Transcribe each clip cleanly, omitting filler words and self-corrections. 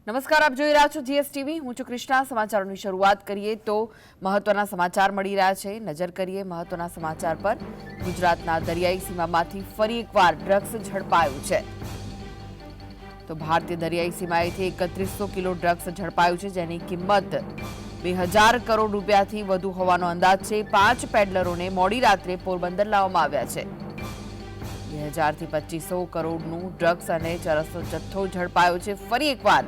નમસ્કાર, આપ જોઈ રહ્યા છો જીએસટીવી. હું છું કૃષ્ણા. સમાચારોની શરૂઆત કરીએ તો મહત્વના સમાચાર મળી રહ્યા છે. નજર કરીએ મહત્વના સમાચાર પર. ગુજરાતના દરિયાઈ સીમામાંથી ફરી એકવાર ડ્રગ્સ ઝડપાયું છે. તો ભારતીય દરિયાઈ સીમાએથી 3100 કિલો ડ્રગ્સ ઝડપાયું છે, જેની કિંમત 2000 કરોડ રૂપિયાથી વધુ હોવાનો અંદાજ છે. 5 પેડલરોને મોડી રાત્રે પોરબંદર લાવવામાં આવ્યા છે. 2000 થી 2500 કરોડનું ડ્રગ્સ અને ચરસનો જથ્થો ઝડપાયો છે. ફરી એકવાર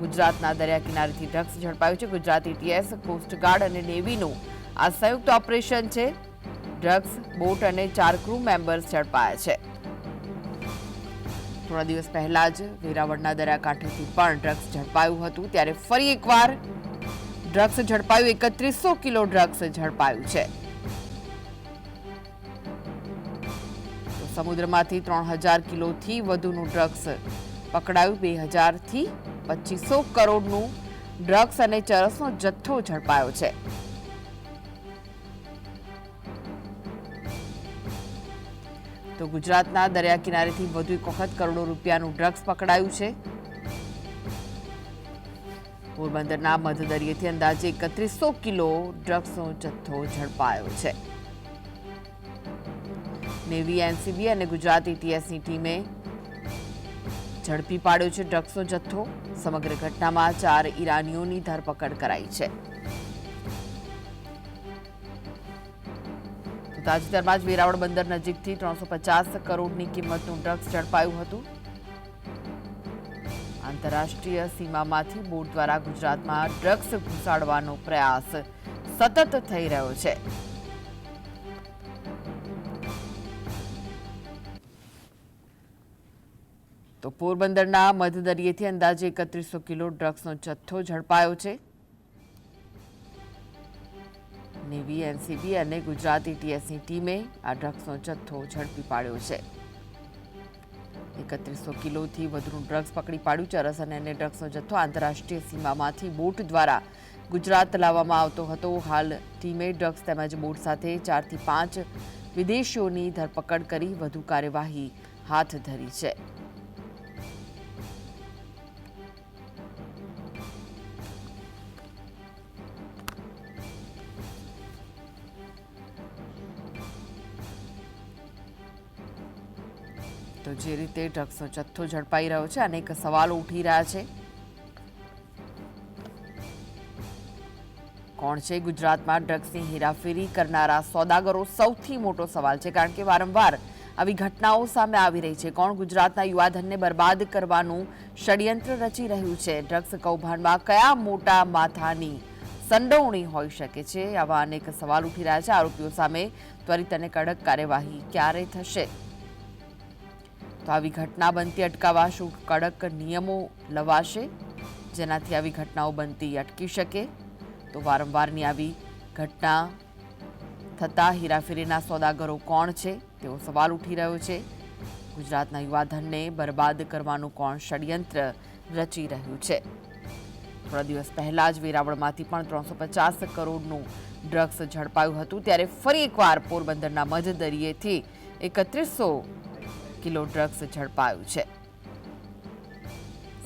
ગુજરાતના દરિયા કિનારેથી ડ્રગ્સ ઝડપાયું છે. ગુજરાત એટીએસ, કોસ્ટગાર્ડ અને નેવીનું આ સંયુક્ત ઓપરેશન છે. ડ્રગ્સ બોટ અને 4 ક્રૂ મેમ્બર્સ ઝડપાયા છે. થોડા દિવસ પહેલા જ વેરાવળના દરિયાકાંઠેથી પણ ડ્રગ્સ ઝડપાયું હતું, ત્યારે ફરી એકવાર ડ્રગ્સ ઝડપાયું. 3100 કિલો ડ્રગ્સ ઝડપાયું છે. સમુદ્રમાંથી 3000 કિલોથી વધુનું ડ્રગ્સ પકડાયું. 2000 થી 2500 કરોડનું ડ્રગ્સ અને ચરસનો જથ્થો ઝડપાયો છે. તો ગુજરાતના દરિયા કિનારેથી વધુ એક વખત કરોડો રૂપિયાનું ડ્રગ્સ પકડાયું છે. પોરબંદરના મધદરિયેથી અંદાજે 3100 કિલો ડ્રગ્સનો જથ્થો ઝડપાયો છે. નેવી, એનસીબી અને ગુજરાત એટીએસની ટીમે ઝડપી પાડ્યો છે ડ્રગ્સનો જથ્થો. સમગ્ર ઘટનામાં 4 ઈરાનીઓની ધરપકડ કરાઈ છે. તાજેતરમાં જ વેરાવળ બંદર નજીકથી 350 કરોડની કિંમતનું ડ્રગ્સ ઝડપાયું હતું. આંતરરાષ્ટ્રીય સીમામાંથી બોટ દ્વારા ગુજરાતમાં ડ્રગ્સ ઘુસાડવાનો પ્રયાસ સતત થઈ રહ્યો છે. તો પોરબંદરના મધદરિયેથી અંદાજે 3100 કિલો ડ્રગ્સનો જથ્થો ઝડપાયો છે. નેવી, એનસીબી અને ગુજરાત એટીએસની ટીમે આ ડ્રગ્સનો જથ્થો ઝડપી પાડ્યો છે. 3100 કિલોથી વધુનું ડ્રગ્સ પકડી પાડ્યું. ચરસ અને અન્ય ડ્રગ્સનો જથ્થો આંતરરાષ્ટ્રીય સીમામાંથી બોટ દ્વારા ગુજરાત લાવવામાં આવતો હતો. હાલ ટીમે ડ્રગ્સ તેમજ બોટ સાથે 4 થી 5 વિદેશીઓની ધરપકડ કરી વધુ કાર્યવાહી હાથ ધરી છે. તો જે રીતે ડ્રગ્સનો જથ્થો ઝડપાઈ રહ્યો છે, અનેક સવાલો ઉઠી રહ્યા છે. કોણ છે ગુજરાતમાં ડ્રગ્સની હેરાફેરી કરનારા સોદાગરો? સૌથી મોટો સવાલ છે, કારણ કે વારંવાર આવી ઘટનાઓ સામે આવી રહી છે. કોણ ગુજરાતના યુવાધનને બરબાદ કરવાનું ષડયંત્ર રચી રહ્યું છે? ડ્રગ્સ કૌભાંડમાં કયા મોટા માથાની સંડોવણી હોઈ શકે છે? આવા અનેક સવાલ ઉઠી રહ્યા છે. આરોપીઓ સામે ત્વરિત અને કડક કાર્યવાહી ક્યારે થશે? તો આવી ઘટના બનતી અટકાવવા શું કડક નિયમો લવાશે, જેનાથી આવી ઘટનાઓ બનતી અટકી શકે? તો વારંવારની આવી ઘટના થતા હેરાફેરીના સોદાગરો કોણ છે, તેવો સવાલ ઉઠી રહ્યો છે. ગુજરાતના યુવાધનને બરબાદ કરવાનું કોણ ષડયંત્ર રચી રહ્યું છે? થોડા દિવસ પહેલા જ વેરાવળમાંથી પણ 350 કરોડનું ડ્રગ્સ ઝડપાયું હતું, ત્યારે ફરી એકવાર પોરબંદરના મધદરિયેથી 3100 કિલો ડ્રગ્સ ઝડપાયું છે.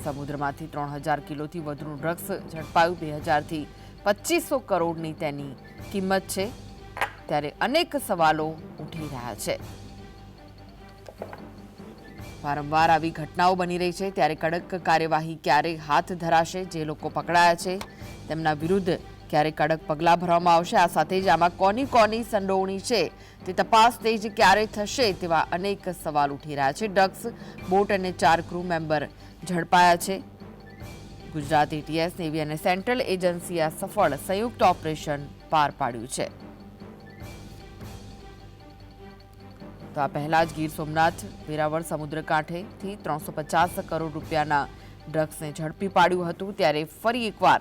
સમુદ્રમાંથી 3000 કિલોથી વધુનું ડ્રગ્સ ઝડપાયું. 2000 થી 2500 કરોડની તેની કિંમત છે. ત્યારે અનેક સવાલો ઉઠી રહ્યા છે. વારંવાર આવી ઘટનાઓ બની રહી છે, ત્યારે કડક કાર્યવાહી ક્યારે હાથ ધરાશે? જે લોકો પકડાયા છે તેમના વિરુદ્ધ ક્યારે કડક પગલાં ભરવામાં આવશે? આ સાથે જ આમાં કોની સંડોવણી છે તે તપાસ તેજ ક્યારે થશે? તેવા અનેક સવાલ ઉઠી રહ્યા છે. ડ્રગ્સ બોટ અને 4 ક્રૂ મેમ્બર ઝડપાયા છે. ગુજરાત એટીએસ, નેવી અને સેન્ટ્રલ એજન્સીએ આ સફળ સંયુક્ત ઓપરેશન પાર પાડ્યું છે. તો આ પહેલા જ ગીર સોમનાથ વેરાવળ સમુદ્ર કાંઠેથી 350 કરોડ રૂપિયાના ડ્રગ્સને ઝડપી પાડ્યું હતું, ત્યારે ફરી એકવાર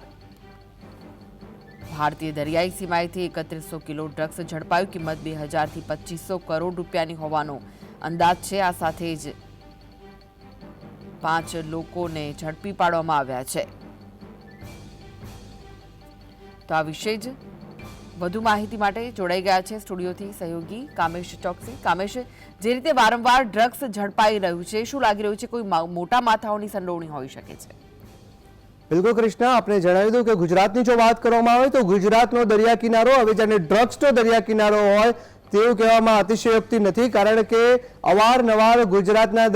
ભારતીય દરિયાઈ સીમાએથી 3100 કિલો ડ્રગ્સ ઝડપાયું. કિંમત 2000 થી 2500 કરોડ રૂપિયાની હોવાનો અંદાજ છે. આ સાથે જ 5 લોકોને ઝડપી પાડવામાં આવ્યા છે. તો આ વિશે જ વધુ માહિતી માટે જોડાઈ ગયા છે સ્ટુડિયોથી સહયોગી કામેશ ચોકસી. કામેશ, જે રીતે વારંવાર ડ્રગ્સ ઝડપાઈ રહ્યું છે, શું લાગી રહ્યું છે કોઈ મોટા માથાઓની સંડોવણી હોઈ શકે છે? બિલકુલ કૃષ્ણ, આપણે જણાવી દઉં કે ગુજરાતની જો વાત કરવામાં આવે તો ગુજરાતનો દરિયા કિનારો હવે જાણે ડ્રગ્સનો દરિયા કિનારો હોય તેવું કહેવામાં અતિશયોક્તિ નથી, કારણ કે અવારનવાર ગુજરાતના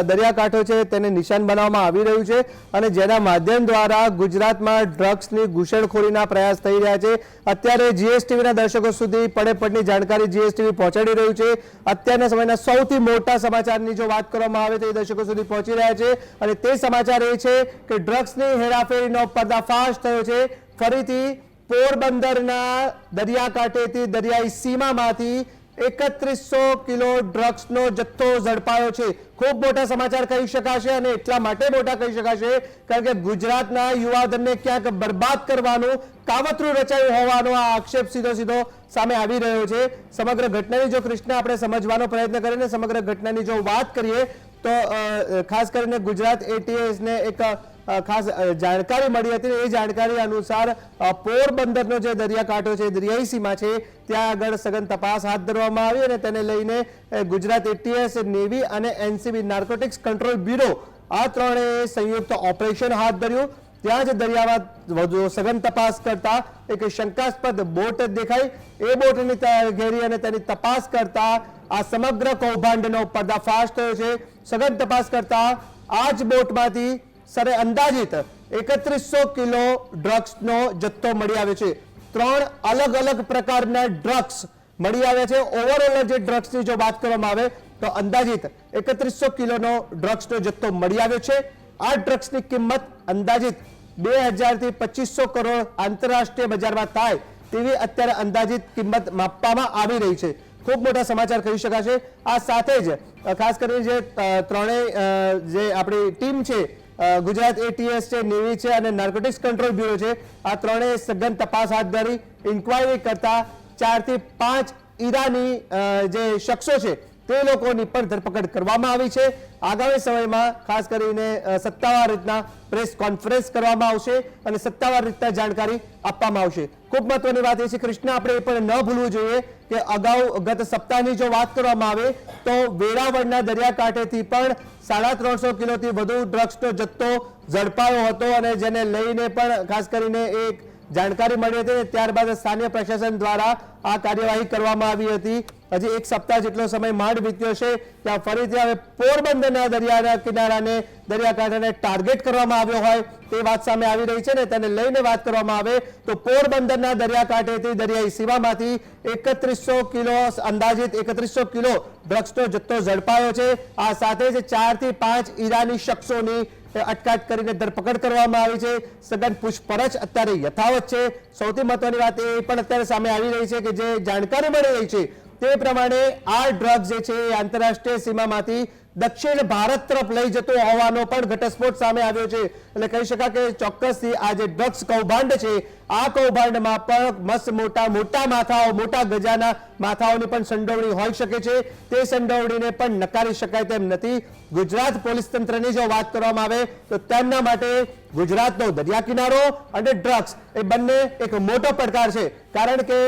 દરિયાકાંઠો છે તેને નિશાન બનાવવામાં આવી રહ્યું છે અને જેના માધ્યમ દ્વારા ગુજરાતમાં ડ્રગ્સની ઘૂસણખોરીના પ્રયાસ થઈ રહ્યા છે. અત્યારે જીએસટીવીના દર્શકો સુધી પડે જાણકારી જીએસટીવી પહોંચાડી રહ્યું છે. અત્યારના સમયના સૌથી મોટા સમાચારની જો વાત કરવામાં આવે તો એ દર્શકો સુધી પહોંચી રહ્યા છે અને તે સમાચાર એ છે કે ડ્રગ્સની હેરાફેરીનો પર્દાફાશ થયો છે. ફરીથી પોરબંદરના દરિયાકાંઠેથી દરિયાઈ સીમામાંથી 3100 કિલો ડ્રગ્સનો જથ્થો ઝડપાયો છે. ખૂબ મોટા સમાચાર કહી શકાશે અને એટલા માટે મોટા કહી શકાશે કારણ કે ગુજરાતના યુવાધનને ક્યાંક બરબાદ કરવાનું કાવતરું રચાયું હોવાનો આ આક્ષેપ સીધો સામે આવી રહ્યો છે. સમગ્ર ઘટનાની જો કૃષ્ણ આપણે સમજવાનો પ્રયત્ન કરીને સમગ્ર ઘટનાની જો વાત કરીએ તો ખાસ કરીને ગુજરાત એટીએસને એક ખાસ જાણકારી મળી હતી. એ જાણકારી અનુસાર પોરબંદરનો જે દરિયાકાંઠો છે, દરિયાઈ સીમા છે, ત્યાં આગળ સઘન તપાસ હાથ ધરવામાં આવી અને તેને લઈને ગુજરાત એટીએસ, નેવી અને એનસીબી નાર્કોટિક્સ કંટ્રોલ બ્યુરો આ ત્રણેય સંયુક્ત ઓપરેશન હાથ ધર્યું. ત્યાં જ દરિયામાં વધુ સઘન તપાસ કરતા એક શંકાસ્પદ બોટ દેખાઈ. એ બોટની ઘેરી અને તેની તપાસ કરતા આ સમગ્ર કૌભાંડનો પર્દાફાશ થયો છે. સઘન તપાસ કરતા આ જ બોટમાંથી સરે અંદાજિત 3100 કિલો ડ્રગ્સનો જથ્થો મળી આવ્યો છે. 3 અલગ પ્રકારના ડ્રગ્સ મળી આવ્યા છે. ઓવરઓલ જે ડ્રગ્સની જો વાત કરવામાં આવે તો અંદાજિત 3100 કિલોનો ડ્રગ્સનો જથ્થો મળી આવ્યો છે. આ ડ્રગ્સની કિંમત અંદાજિત 2000 થી 2500 કરોડ આંતરરાષ્ટ્રીય બજારમાં થાય તેવી અત્યારે અંદાજિત કિંમત માપવામાં આવી રહી છે. ખૂબ મોટા સમાચાર કહી શકાશે. આ સાથે જ ખાસ કરીને જે ત્રણેય જે આપણી ટીમ છે, ગુજરાત એટીએસ છે, નેવી છે અને નાર્કોટિક્સ કંટ્રોલ બ્યુરો છે, આ ત્રણેય સઘન તપાસ હાથ ધરી ઇન્ક્વાયરી કરતા 4 થી 5 ઈરાની જે શખ્સો છે તે લોકોની પણ ધરપકડ કરવામાં આવી છે. આગામી સમયમાં ખાસ કરીને સત્તાવાર રીતના પ્રેસ કોન્ફરન્સ કરવામાં આવશે અને સત્તાવાર રીતના જાણકારી આપવામાં આવશે. ખૂબ મહત્વની વાત એ છે કૃષ્ણ, આપણે એ પણ ન ભૂલવું જોઈએ કે અગાઉ ગત સપ્તાહની જો વાત કરવામાં આવે તો વેરાવળના દરિયાકાંઠેથી પણ 350 કિલોથી વધુ ડ્રગ્સનો જથ્થો ઝડપાયો હતો અને જેને લઈને પણ ખાસ કરીને એક જાણકારી મળી હતી. ત્યારબાદ સ્થાનિય પ્રશાસન દ્વારા આ કાર્યવાહી કરવામાં આવી હતી. હજી એક સપ્તાહ જેટલો સમય માંડ વીત્યો છે ત્યાં ફરીથી હવે પોરબંદરના દરિયાના કિનારાને દરિયાકાંઠાને ટાર્ગેટ કરવામાં આવ્યો હોય તે વાત સામે આવી રહી છે ને તેને લઈને વાત કરવામાં આવે તો પોરબંદરના દરિયાકાંઠેથી દરિયાઈ સીમામાંથી 3100 કિલો અંદાજિત 3100 કિલો ડ્રગ્સનો જથ્થો ઝડપાયો છે. આ સાથે જ 4 થી 5 ઈરાની શખ્સોની અટકાયત કરીને ધરપકડ કરવામાં આવી છે. સઘન પૂછપરછ અત્યારે યથાવત છે. સૌથી મહત્વની વાત એ પણ અત્યારે સામે આવી રહી છે કે જે જાણકારી મળી રહી છે તે પ્રમાણે આ ડ્રગ્સ જે છે એ આંતરરાષ્ટ્રીય સીમામાંથી દક્ષિણ ભારત તરફ લઈ જતો હોવાનો પણ ઘટસ્ફોટ સામે આવ્યો છે. એટલે કહી શકાય કે ચોક્કસથી આ જે ડ્રગ્સ કૌભાંડ છે આ કૌભાંડમાં પણ મસ્ત મોટા માથાઓ, મોટા ગજાના માથાઓની પણ સંડોવણી હોઈ શકે છે. તે સંડોવણીને પણ નકારી શકાય તેમ નથી. ગુજરાત પોલીસ તંત્રની જો વાત કરવામાં આવે તો તેમના માટે ગુજરાતનો દરિયા કિનારો અને ડ્રગ્સ એ બંને એક મોટો પડકાર છે. કારણ કે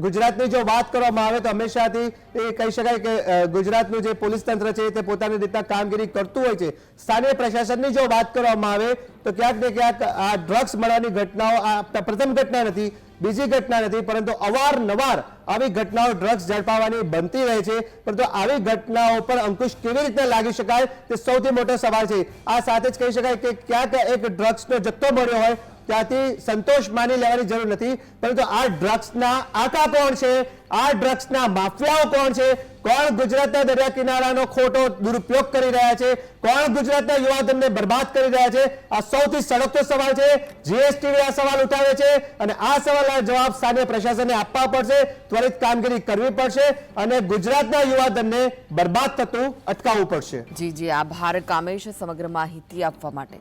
ગુજરાતની જો વાત કરવામાં આવે તો હંમેશાથી એ કહી શકાય કે ગુજરાતનું જે પોલીસ તંત્ર છે તે પોતાની રીતના કામગીરી કરતું હોય છે. સ્થાનિય પ્રશાસનની જો વાત કરવામાં આવે તો ક્યાંક ને ક્યાંક આ ડ્રગ્સ મળવાની ઘટનાઓ આ પ્રથમ ઘટના નથી, બીજી ઘટના નથી, પરંતુ અવારનવાર આવી ઘટનાઓ ડ્રગ્સ ઝડપાવવાની બનતી રહે છે. પરંતુ આવી ઘટનાઓ પર અંકુશ કેવી રીતે લાગી શકાય તે સૌથી મોટો સવાલ છે. આ સાથે જ કહી શકાય કે ક્યાંક એક ડ્રગ્સનો જથ્થો મળ્યો હોય ત્યાંથી સંતોષ માની લેવાની જરૂર નથી, પરંતુ આ ડ્રગ્સના આકા કોણ છે, આ ડ્રગ્સના માફિયાઓ કોણ છે, કોણ ગુજરાતના દરિયા કિનારાનો ખોટો દુરુપયોગ કરી રહ્યા છે, કોણ ગુજરાતના યુવાધનને બરબાદ કરી રહ્યા છે, આ સૌથી સળગતો સવાલ છે. જીએસટીવી આ સવાલ ઉઠાવે છે અને આ સવાલના જવાબ સ્થાનિય પ્રશાસને આપવા પડશે. ત્વરિત કામગીરી કરવી પડશે અને ગુજરાતના યુવાધનને બરબાદ થતું અટકાવવું પડશે. જી આભાર કામેશ સમગ્ર માહિતી આપવા માટે.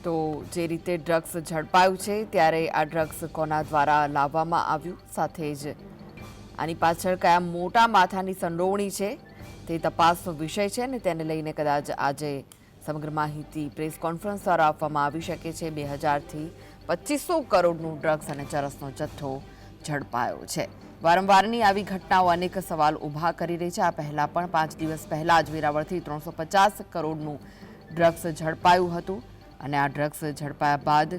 તો જે રીતે ડ્રગ્સ ઝડપાયું છે ત્યારે આ ડ્રગ્સ કોના દ્વારા લાવવામાં આવ્યું, સાથે જ આની પાછળ કયા મોટા માથાની સંડોવણી છે તે તપાસનો વિષય છે અને તેને લઈને કદાચ આજે સમગ્ર માહિતી પ્રેસ કોન્ફરન્સ દ્વારા આપવામાં આવી શકે છે. 2000 થી 2500 કરોડનું ડ્રગ્સ અને ચરસનો જથ્થો ઝડપાયો છે. વારંવારની આવી ઘટનાઓ અનેક સવાલ ઊભા કરી રહી છે. આ પહેલાં પણ 5 દિવસ પહેલાં જ વેરાવળથી 350 કરોડનું ડ્રગ્સ ઝડપાયું હતું અને આ ડ્રગ્સ ઝડપાયા બાદ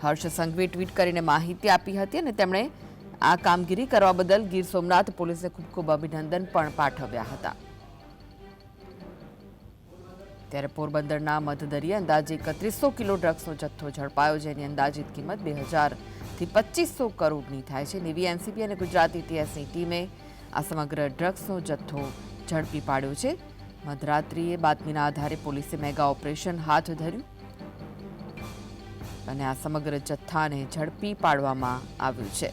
હર્ષ સંઘવીએ ટ્વીટ કરીને માહિતી આપી હતી અને તેમણે આ કામગીરી કરવા બદલ ગીર સોમનાથ પોલીસને ખૂબ ખૂબ અભિનંદન પણ પાઠવ્યા હતા. ત્યારે પોરબંદરના મધદરિયે અંદાજે 3100 કિલો ડ્રગ્સનો જથ્થો ઝડપાયો, જેની અંદાજિત કિંમત 2000 થી 2500 કરોડની થાય છે. નેવી, એનસીબી અને ગુજરાત એટીએસની ટીમે આ સમગ્ર ડ્રગ્સનો જથ્થો ઝડપી પાડ્યો છે. મધરાત્રિએ બાતમીના આધારે પોલીસે મેગા ઓપરેશન હાથ ધર્યું અને આ સમગ્ર જથ્થાને ઝડપી પાડવામાં આવ્યું છે.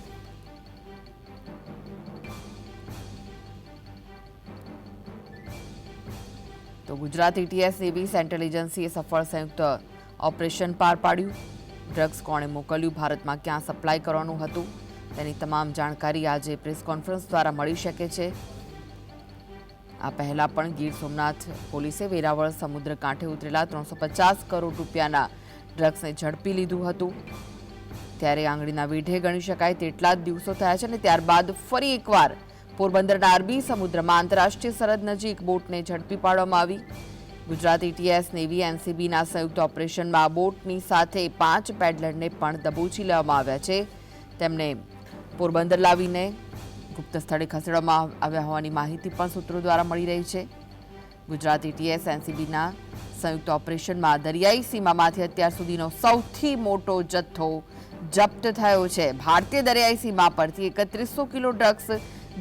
તો ગુજરાત એટીએસ, નેવી, સેન્ટ્રલ એજન્સીએ સફળ સંયુક્ત ઓપરેશન પાર પાડ્યું. ડ્રગ્સ કોણે મોકલ્યું, ભારતમાં ક્યાં સપ્લાય કરવાનું હતું, તેની તમામ જાણકારી આજે પ્રેસ કોન્ફરન્સ દ્વારા મળી શકે છે. આ પહેલા પણ ગીર સોમનાથ પોલીસે વેરાવળ સમુદ્ર કાંઠે ઉતરેલા 350 કરોડ રૂપિયાના ડ્રગ્સને ઝડપી લીધું હતું. ત્યારે આંગળીના વીઢે ગણી શકાય તેટલા જ દિવસો થયા છે અને ત્યારબાદ ફરી એકવાર પોરબંદરના અરબી સમુદ્રમાં આંતરરાષ્ટ્રીય સરહદ નજીક બોટને ઝડપી પાડવામાં આવી. ગુજરાત એટીએસ, નેવી, એનસીબીના સંયુક્ત ઓપરેશનમાં આ બોટની સાથે 5 પેડલરને પણ દબોચી લેવામાં આવ્યા છે. તેમને પોરબંદર લાવીને ગુપ્ત સ્થળે ખસેડવામાં આવ્યા હોવાની માહિતી પણ સૂત્રો દ્વારા મળી રહી છે. ગુજરાત એટીએસ, એનસીબીના સંયુક્ત ઓપરેશનમાં દરિયાઈ સીમામાંથી અત્યાર સુધીનો સૌથી મોટો જથ્થો જપ્ત થયો છે. ભારતીય દરિયાઈ સીમા પરથી 3100 કિલો ડ્રગ્સ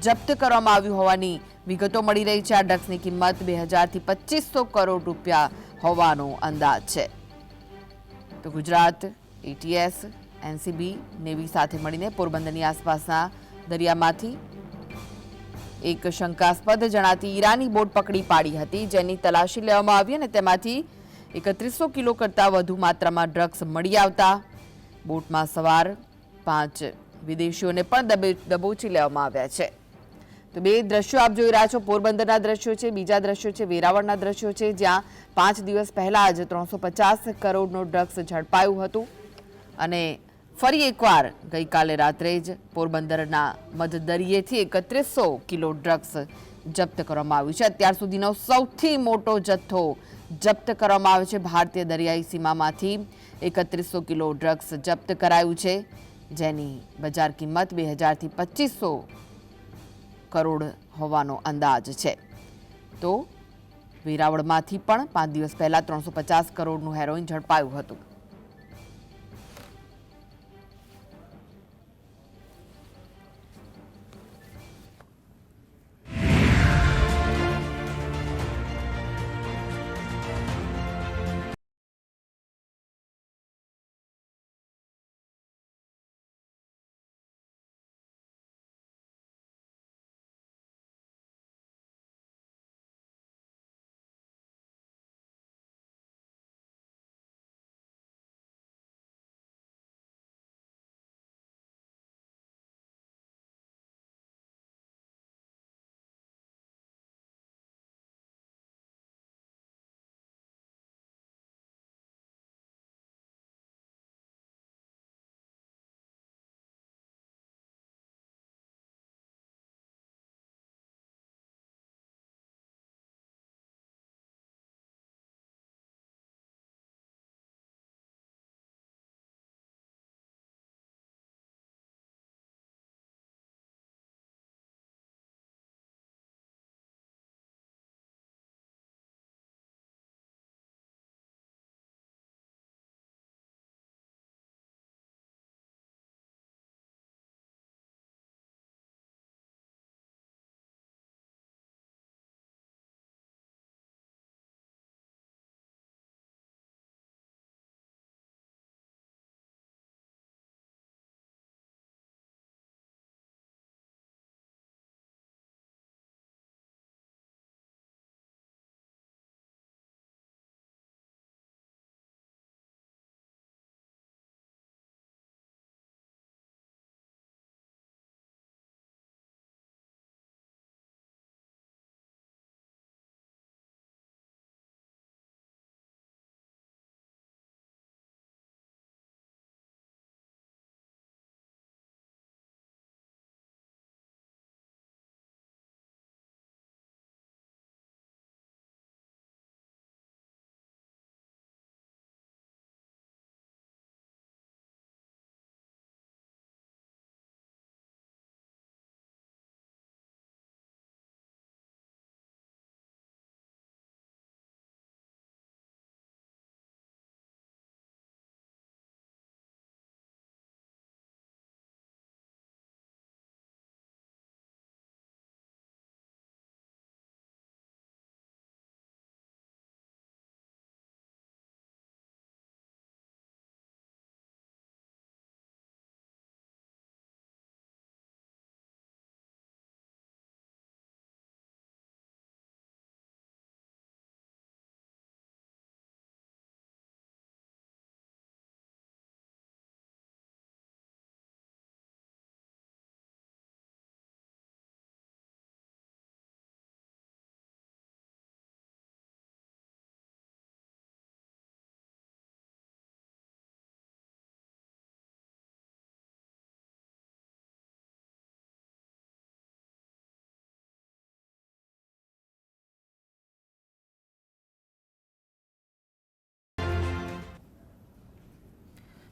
જપ્ત કરવામાં આવ્યું હોવાની વિગતો મળી રહી છે. આ ડ્રગ્સની કિંમત 2000 થી 2500 કરોડ રૂપિયા હોવાનો અંદાજ છે. તો ગુજરાત એટીએસ, એનસીબી, નેવી સાથે મળીને પોરબંદરની આસપાસના દરિયામાંથી એક શંકાસ્પદ જણાતી ઈરાની બોટ પકડી પાડી હતી, જેની તલાશી લેવામાં આવી અને તેમાંથી 3100 કિલો કરતાં વધુ માત્રામાં ડ્રગ્સ મળી આવતા બોટમાં સવાર 5 વિદેશીઓને પણ દબોચી લેવામાં આવ્યા છે. તો બે દ્રશ્યો આપ જોઈ રહ્યા છો, પોરબંદરના દ્રશ્યો છે, બીજા દ્રશ્યો છે વેરાવળના દ્રશ્યો છે, જ્યાં 5 દિવસ પહેલા જ 350 કરોડનો ડ્રગ્સ ઝડપાયું હતું અને ફરી એકવાર ગઈકાલે રાત્રે જ પોરબંદરના મધદરિયેથી 3100 કિલો ડ્રગ્સ જપ્ત કરવામાં આવ્યું છે. અત્યાર સુધીનો સૌથી મોટો જથ્થો જપ્ત કરવામાં આવ્યો છે. ભારતીય દરિયાઈ સીમામાંથી 3100 કિલો ડ્રગ્સ જપ્ત કરાયું છે, જેની બજાર કિંમત 2000 થી 2500 કરોડ હોવાનો અંદાજ છે. તો વેરાવળમાંથી પણ 5 દિવસ પહેલા 350 કરોડનું હેરોઇન ઝડપાયું હતું.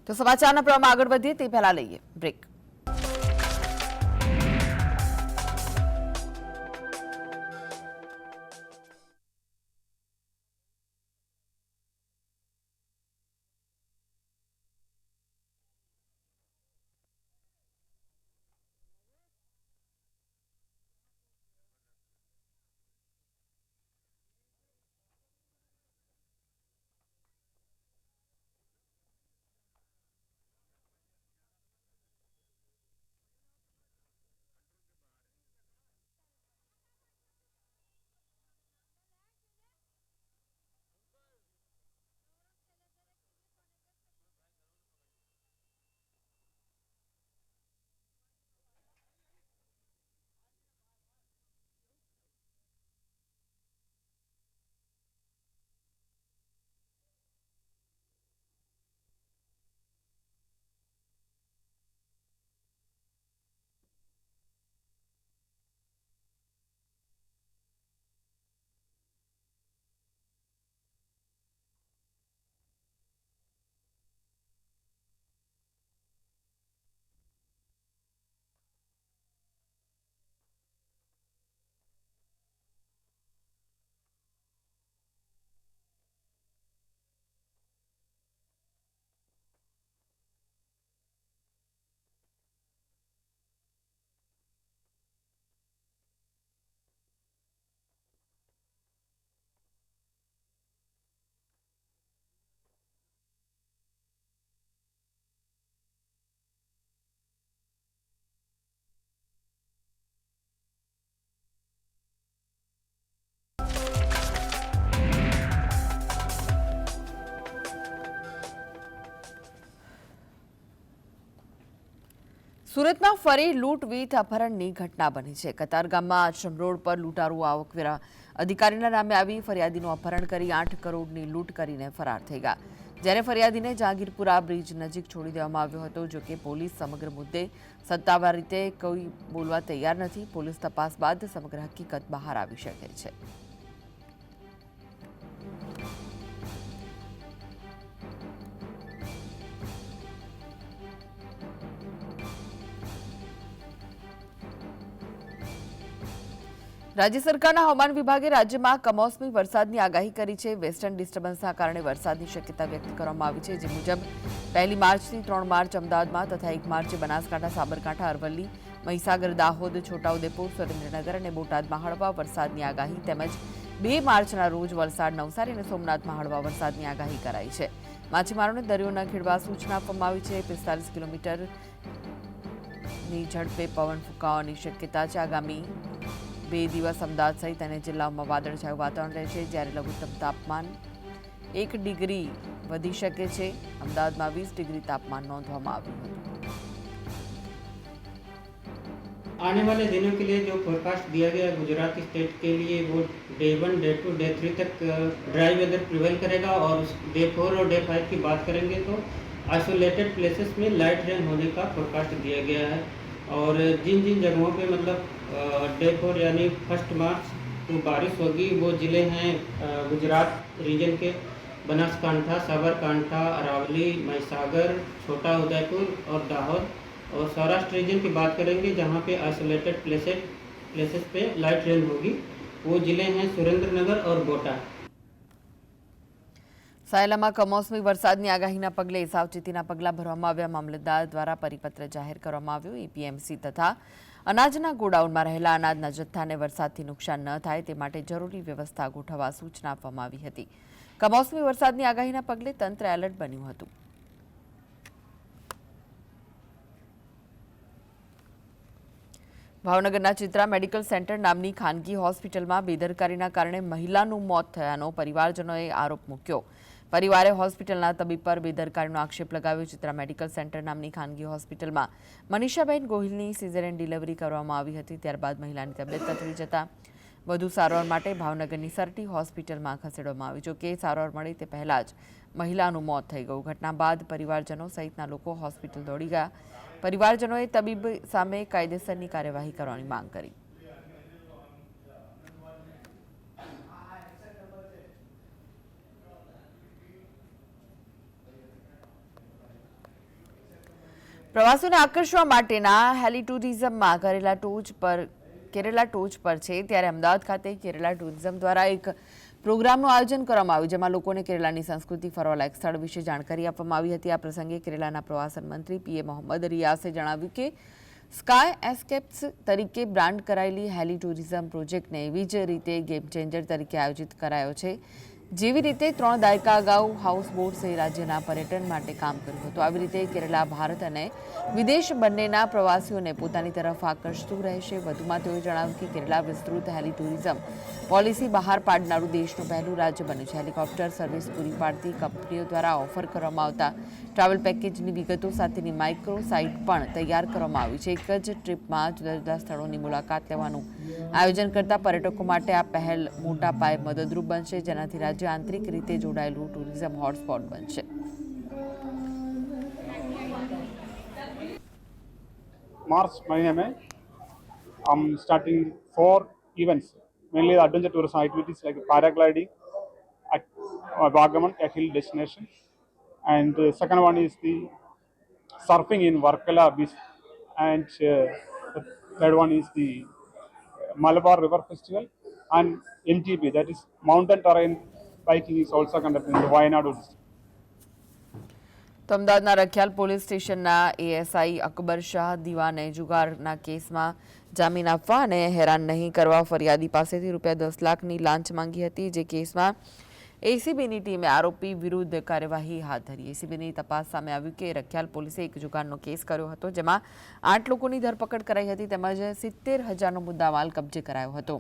તો સમાચારના પ્રવાહમાં આગળ વધીએ તે પહેલા લઈએ બ્રેક. સુરતમાં ફરી લૂંટ વીથ અપહરણની ઘટના બની છે. કતારગામમાં આશ્રમ રોડ પર લૂંટારૂ આવકવેરા અધિકારીના નામે આવી ફરિયાદીનું અપહરણ કરી 8 કરોડની લૂંટ કરીને ફરાર થઈ ગયા. જ્યારે ફરિયાદીને જહાંગીરપુરા બ્રિજ નજીક છોડી દેવામાં આવ્યો હતો. જોકે પોલીસ સમગ્ર મુદ્દે સત્તાવાર રીતે કોઈ બોલવા તૈયાર નથી. પોલીસ તપાસ બાદ સમગ્ર હકીકત બહાર આવી શકે છે. રાજ્ય સરકારના હવામાન વિભાગે રાજ્યમાં કમોસમી વરસાદની આગાહી કરી છે. વેસ્ટર્ન ડિસ્ટર્બન્સના કારણે વરસાદની શક્યતા વ્યક્ત કરવામાં આવી છે. જે મુજબ 1 માર્ચથી 3 માર્ચ અમદાવાદમાં તથા 1 માર્ચે બનાસકાંઠા, સાબરકાંઠા, અરવલ્લી, મહીસાગર, દાહોદ, છોટાઉદેપુર, સુરેન્દ્રનગર અને બોટાદમાં હળવા વરસાદની આગાહી તેમજ 2 માર્ચના રોજ વલસાડ, નવસારી અને સોમનાથમાં હળવા વરસાદની આગાહી કરાઈ છે. માછીમારોને દરિયો ન ખેડવા સૂચના આપવામાં આવી છે. 45 કિલોમીટરની ઝડપે પવન ફૂંકાવાની શક્યતા છે. આગામી 2 દિવસ અમદાવાદ સહિત અનેક જિલ્લાઓમાં વાદળછાયું વાતાવરણ રહેશે. જ્યારે લઘુત્તમ તાપમાન 1 ડિગ્રી વધી શકે છે. અમદાવાદમાં 20 ડિગ્રી તાપમાન નોંધવામાં આવ્યું હતું. आने वाले दिनों के लिए जो फोरकास्ट दिया गया है गुजरात स्टेट के लिए वो डे 1, डे 2, डे 3 तक ड्राई वेदर प्रिवेल करेगा और डे 4 और डे 5 की बात करेंगे तो आइसोलेटेड प्लेसेस में लाइट रेन होने का फोरकास्ट दिया गया है. और जिन जिन जगहों पे मतलब डे 4 यानी 1 मार्च को बारिश होगी वो ज़िले हैं गुजरात रीजन के बनासकांठा, साबरकांठा, अरावली, महीसागर, छोटा उदयपुर और दाहोद. और सौराष्ट्र रीजन की बात करेंगे जहाँ पे आइसोलेटेड प्लेसेस पे लाइट रेन होगी. वो ज़िले हैं सुरेंद्रनगर और बोटाद. સાયલામાં કમોસમી વરસાદની આગાહીના પગલે સાવચેતીના પગલાં ભરવામાં આવ્યા. મામલતદાર દ્વારા પરિપત્ર જાહેર કરવામાં આવ્યો. એપીએમસી તથા અનાજના ગોડાઉનમાં રહેલા અનાજના જથ્થાને વરસાદથી નુકસાન ન થાય તે માટે જરૂરી વ્યવસ્થા ગોઠવવા સૂચના આપવામાં આવી હતી. કમોસમી વરસાદની આગાહીના પગલે તંત્ર એલર્ટ બન્યું હતું. ભાવનગરના ચિત્રા મેડિકલ સેન્ટર નામની ખાનગી હોસ્પિટલમાં બેદરકારીના કારણે મહિલાનું મોત થયાનો પરિવારજનોએ આરોપ મૂક્યો. પરિવારે હોસ્પિટલના તબીબ પર બેદરકારીનો આક્ષેપ લગાવ્યો. ચિત્રા મેડિકલ સેન્ટર નામની ખાનગી હોસ્પિટલમાં મનીષાબેન ગોહિલની સિઝેરિયન ડિલિવરી કરવામાં આવી હતી. ત્યારબાદ મહિલાની તબિયત કથળી જતા વધુ સારવાર માટે ભાવનગરની સરટી હોસ્પિટલમાં ખસેડવામાં આવી. જોકે સારવાર મળી તે પહેલા જ મહિલાનું મોત થઈ ગયું. ઘટના બાદ પરિવારજનો સહિતના લોકો હોસ્પિટલ દોડી ગયા. પરિવારજનોએ તબીબ સામે કાયદેસરની કાર્યવાહી કરવાની માંગ કરી. પ્રવાસીઓને આકર્ષવા માટેના હેલી ટુરિઝમમાં કેરેલા ટોચ પર છે, ત્યારે અમદાવાદ ખાતે કેરેલા ટુરિઝમ દ્વારા એક પ્રોગ્રામનું આયોજન કરવામાં આવ્યું, જેમાં લોકોને કેરેલાની સંસ્કૃતિ, ફરવાલાયક સ્થળ વિશે જાણકારી આપવામાં આવી હતી. આ પ્રસંગે કેરેલાના પ્રવાસન મંત્રી પીએ મોહમ્મદ રિયાસે જણાવ્યું કે સ્કાય એસ્કેપ્સ તરીકે બ્રાન્ડ કરાયેલી હેલી ટુરિઝમ પ્રોજેક્ટને એવી જ રીતે ગેમ ચેન્જર તરીકે આયોજિત કરાયો છે, જેવી રીતે 3 દાયકા અગાઉ હાઉસબોટ્સે રાજ્યના પર્યટન માટે કામ કર્યું હતું. આવી રીતે કેરેલા ભારત અને વિદેશ બંનેના પ્રવાસીઓને પોતાની તરફ આકર્ષતું રહેશે. વધુમાં તેઓએ જણાવ્યું કે કેરેલા વિસ્તૃત હેલી ટુરિઝમ પોલિસી બહાર પાડનારું દેશનું પહેલું રાજ્ય બન્યું છે. હેલિકોપ્ટર સર્વિસ પૂરી પાડતી કંપનીઓ દ્વારા ઓફર કરવામાં આવતા ટ્રાવેલ પેકેજની વિગતો સાથેની માઇક્રો સાઇટ પણ તૈયાર કરવામાં આવી છે. એક જ ટ્રીપમાં જુદા જુદા સ્થળોની મુલાકાત લેવાનું આયોજન કરતા પર્યટકો માટે આ પહેલ મોટા પાયે મદદરૂપ બનશે, જેનાથી રાજ્ય આંતરિક રીતે જોડાયેલું ટુરિઝમ હોટસ્પોટ બનશે. मार्च महीने में हम starting 4 events, mainly adventure tourism activities like paragliding at Vagaman, a hill destination, and second one is the surfing in Varkala beach, and the third one is the Malabar River Festival, and MTB, that is mountain terrain biking, is also conducted in the Wayanadu district. તો અમદાવાદના Rakhial police સ્ટેશનના ASI Akbar Shah Deewane જુગારના કેસમાં જામીન આપવા અને હેરાન નહીં કરવા ફરિયાદી પાસેથી ₹10 લાખની લાંચ માંગી હતી, જે કેસમાં એસીબીની ટીમે આરોપી વિરુદ્ધ કાર્યવાહી હાથ ધરી. એસીબીની તપાસ સામે આવ્યું કે રખિયાલ પોલીસે એક જુગારનો કેસ કર્યો હતો, જેમાં 8 લોકોની ધરપકડ કરાઈ હતી, તેમજ 70,000નો મુદ્દામાલ કબજે કરાયો હતો.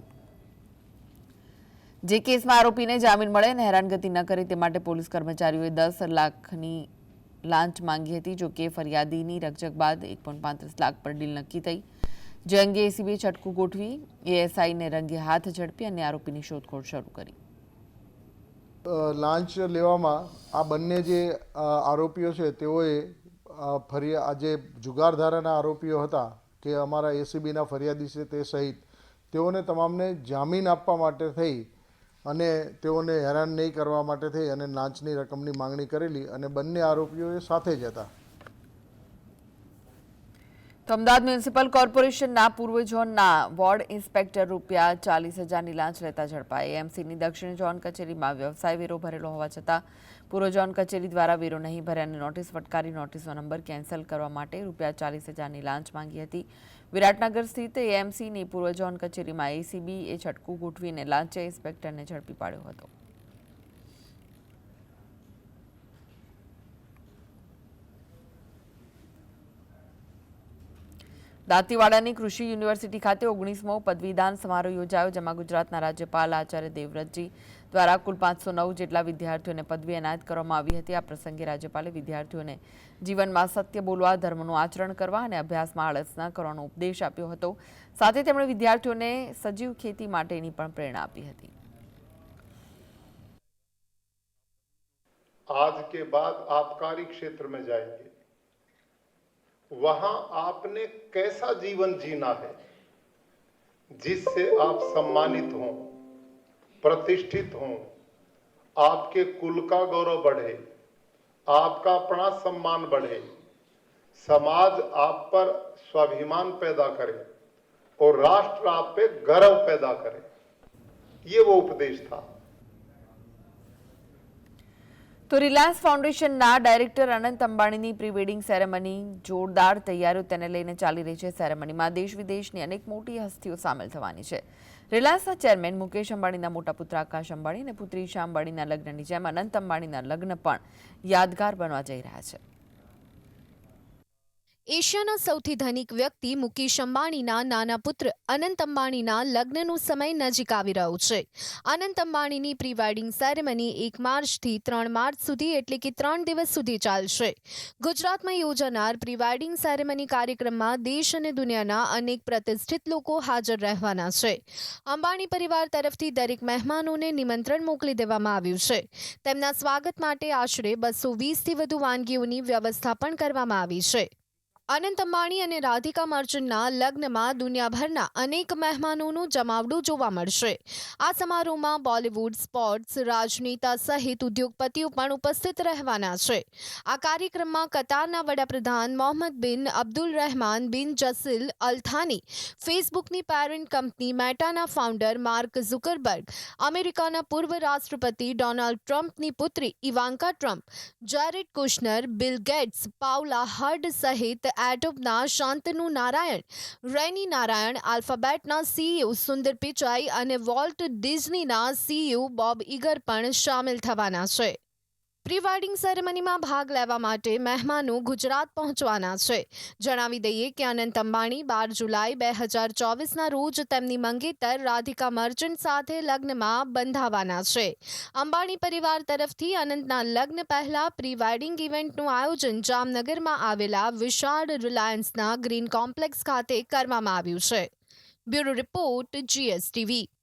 જે કેસમાં આરોપીને જામીન મળે અને હેરાનગતિ ન કરે તે માટે પોલીસ કર્મચારીઓએ 10 લાખની લાંચ માંગી હતી. જો કે ફરિયાદીની રકઝક બાદ 1.35 લાખ પર ડીલ નક્કી થઈ, જે અંગે એસીબીએ છટકું ગોઠવી એએસઆઈને રંગે હાથ ઝડપી અને આરોપીની શોધખોળ શરૂ કરી. લાંચ લેવામાં આ બંને જે આરોપીઓ છે તેઓએ જે જુગારધારાના આરોપીઓ હતા કે અમારા એસીબીના ફરિયાદી છે તે સહિત તેઓને તમામને જામીન આપવા માટે થઈ અને તેઓને હેરાન નહીં કરવા માટે થઈ અને લાંચની રકમની માંગણી કરેલી, અને બંને આરોપીઓ એ સાથે જ હતા. તો અમદાવાદ મ્યુનિસિપલ કોર્પોરેશનના પૂર્વ ઝોનના વોર્ડ ઇન્સ્પેક્ટર ₹40,000ની લાંચ લેતા ઝડપાયા. એએમસીની દક્ષિણ ઝોન કચેરીમાં વ્યવસાય વેરો ભરેલો હોવા છતાં પૂર્વ ઝોન કચેરી દ્વારા વેરો નહીં ભર્યાની નોટિસ ફટકારી નોટિસનો નંબર કેન્સલ કરવા માટે ₹40,000ની લાંચ માંગી હતી. વિરાટનગર સ્થિત એએમસીની પૂર્વ ઝોન કચેરીમાં એસીબીએ છટકું ગોઠવીને લાંચે ઇન્સ્પેક્ટરને ઝડપી પાડ્યો હતો. દાંતીવાડાની કૃષિ યુનિવર્સિટી ખાતે 19મો પદવીદાન સમારોહ યોજાયો, જેમાં ગુજરાતના રાજ્યપાલ આચાર્ય દેવવ્રતજી દ્વારા કુલ 509 જેટલા વિદ્યાર્થીઓને પદવી એનાયત કરવામાં આવી હતી. આ પ્રસંગે રાજ્યપાલે વિદ્યાર્થીઓને જીવનમાં સત્ય બોલવા, ધર્મનું આચરણ કરવા અને અભ્યાસમાં આળસ ન કરવાનો ઉપદેશ આપ્યો હતો. સાથે તેમણે વિદ્યાર્થીઓને સજીવ ખેતી માટેની પણ પ્રેરણા આપી હતી. आज के बाद आबकारी क्षेत्र में जाएंगे, वहां आपने कैसा जीवन जीना है जिससे आप सम्मानित हों, प्रतिष्ठित हों, आपके कुल का गौरव बढ़े, आपका अपना सम्मान बढ़े, समाज आप पर स्वाभिमान पैदा करे और राष्ट्र आप पे गर्व पैदा करे, ये वो उपदेश था. તો રિલાયન્સ ફાઉન્ડેશનના ડાયરેક્ટર અનંત અંબાણીની પ્રી વેડિંગ સેરેમની જોરદાર તૈયારીઓ તેને લઈને ચાલી રહી છે. સેરેમનીમાં દેશ વિદેશની અનેક મોટી હસ્તીઓ સામેલ થવાની છે. રિલાયન્સના ચેરમેન મુકેશ અંબાણીના મોટા પુત્ર આકાશ અંબાણી અને પુત્રી ઈશા અંબાણીના લગ્નની જેમ અનંત અંબાણીના લગ્ન પણ યાદગાર બનવા જઈ રહ્યા છે. એશિયાના સૌથી ધનિક વ્યક્તિ મુકેશ અંબાણીના નાના પુત્ર અનંત અંબાણીના લગ્નનો સમય નજીક આવી રહ્યો છે. અનંત અંબાણીની પ્રી વેડિંગ સેરેમની 1 માર્ચથી 3 માર્ચ સુધી એટલે કે 3 દિવસ સુધી ચાલશે. ગુજરાતમાં યોજાનાર પ્રી વેડિંગ સેરેમની કાર્યક્રમમાં દેશ અને દુનિયાના અનેક પ્રતિષ્ઠિત લોકો હાજર રહેવાના છે. અંબાણી પરિવાર તરફથી દરેક મહેમાનોને નિમંત્રણ મોકલી દેવામાં આવ્યું છે. તેમના સ્વાગત માટે આશરે 220થી વધુ વાનગીઓની વ્યવસ્થા પણ કરવામાં આવી છે. અનંત અંબાણી અને રાધિકા મર્ચન્ટના લગ્નમાં દુનિયાભરના અનેક મહેમાનોનું જમાવડું જોવા મળશે. આ સમારોહમાં બોલિવૂડ, સ્પોર્ટ્સ, રાજનેતા સહિત ઉદ્યોગપતિઓ પણ ઉપસ્થિત રહેવાના છે. આ કાર્યક્રમમાં કતારના વડાપ્રધાન મોહમ્મદ બિન Abdul Rahman bin Jassim Al Thani, ફેસબુકની પેરેન્ટ કંપની મેટાના ફાઉન્ડર માર્ક ઝુકરબર્ગ, અમેરિકાના પૂર્વ રાષ્ટ્રપતિ ડોનાલ્ડ ટ્રમ્પની પુત્રી Ivanka Trump, Jared Kushner, Bill Gates, Paula Hurd સહિત એડોબના શાંતનુ નારાયણ, રેની નારાયણ, આલ્ફાબેટના સીઈઓ સુંદર પિચાઈ અને વોલ્ટ ડિઝનીના સીઈઓ બોબ ઇગર પણ સામેલ થવાના છે. પ્રી વેડિંગ સેરેમનીમાં ભાગ લેવા માટે મહેમાનો ગુજરાત પહોંચવાના છે. જણાવી દઈએ કે અનંત અંબાણી 12 જુલાઈ 2024ના રોજ તેમની મંગેતર રાધિકા મર્ચન્ટ સાથે લગ્નમાં બંધાવાના છે. અંબાણી પરિવાર તરફથી અનંતના લગ્ન પહેલા પ્રી વેડિંગ ઇવેન્ટનું આયોજન જામનગરમાં આવેલા વિશાળ રિલાયન્સના ગ્રીન કોમ્પ્લેક્સ ખાતે કરવામાં આવ્યું છે. Bureau report, GSTV.